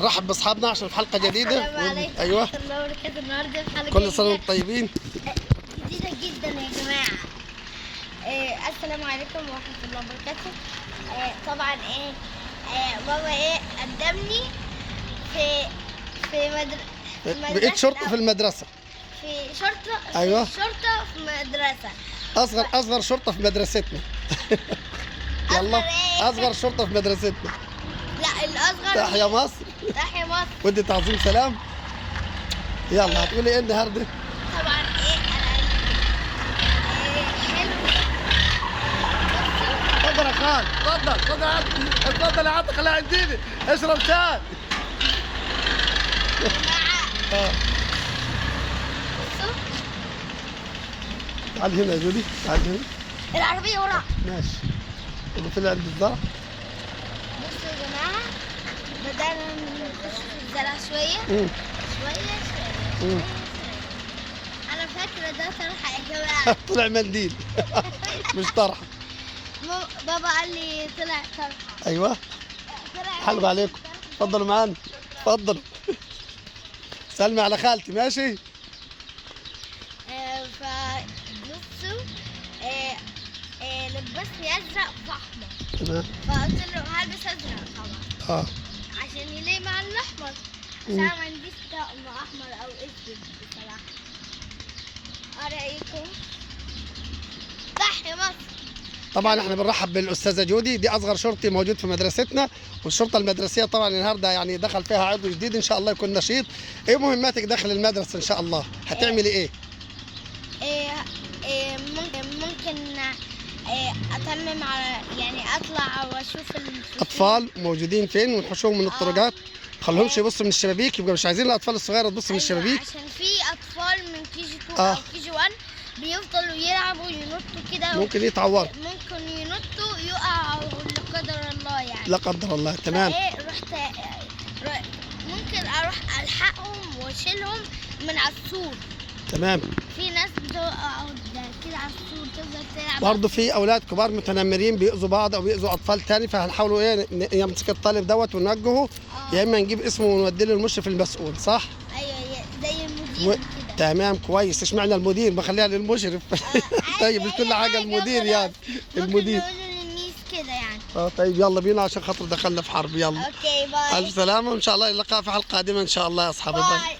رحب باصحابنا عشان في حلقه جديده. السلام عليكم ايوه، ورحمة الله وبركاته. النهارده في حلقة كل سنه وانتم طيبين. جديدة جدا يا جماعة. السلام عليكم ورحمة الله وبركاته. طبعا بابا قدمني في مدرسة. بقيت شرطه في المدرسه. في شرطة. أيوة. في شرطة في مدرسة. اصغر شرطه في مدرستنا. يلا، اصغر شرطه في مدرستنا. لا، الأصغر. تحيا مصر. تحيا مصر. ودي تعظيم سلام. يلا هتقولي ايه النهارده؟ طبعا حلو. اتفضل يا خال، اتفضل يا عم، خليها عندي اشرب شاي. بصوا تعال هنا يا جودي، تعال هنا. العربية ورا. ماشي. اللي طلع عند الزرع. بصوا يا جماعة، بدأنا نخش في الزرع شوية. شوية. أنا فاكرة ده طرحة يا جماعة. طلع منديل. مش طرحه. بابا قال لي طلع طرحة. ايوه، طلع حلو عليكم. اتفضلوا معانا، اتفضلوا. سلمي على خالتي. ماشي. فبصوا، لبسني أزرق وأحمر. تمام. فقلت له هلبس أزرق طبعا عشان يليق مع الأحمر، عشان ما عنديش طقم أحمر أو أسود بصراحة. إيه رأيكم؟ تحيا مصر. طبعا احنا بنرحب بالاستاذه جودي، دي اصغر شرطي موجود في مدرستنا، والشرطه المدرسيه طبعا النهارده يعني دخل فيها عضو جديد ان شاء الله يكون نشيط. ايه مهماتك داخل المدرسه ان شاء الله؟ هتعملي ايه؟ ممكن اتمم على، يعني اطلع واشوف اطفال موجودين فين ونحشوهم من الطرقات، خليهمش يبصوا من الشبابيك، يبقى مش عايزين الاطفال الصغيره تبص من الشبابيك. عشان في اطفال من كي جي 2 او كي جي 1 بيفضلوا يلعبوا ينطوا كده، ممكن يتعوروا، ممكن ينطوا يقعوا لا قدر الله يعني. لا قدر الله. تمام. ممكن اروح الحقهم واشيلهم من على السور. تمام. في ناس بتقعد كده على السور تفضل تلعب. برضه في اولاد كبار متنمرين بيأذوا بعض او بيأذوا اطفال تاني، فهنحاولوا يمسك الطالب دوت ونوجهه، يا اما نجيب اسمه ونوديه للمشرف المسؤول. صح؟ ايوه، زي المدير كده. تمام، كويس. اشمعنى المدير؟ ما خليها للمشرف. طيب مش كل حاجه المدير يعني. المدير ممكن نقول للميس كده يعني. طيب يلا بينا عشان خاطر دخلنا في حرب. يلا. اوكي، باي. الف سلامه، وان شاء الله اللقاء في حلقه قادمه ان شاء الله يا اصحابي. باي.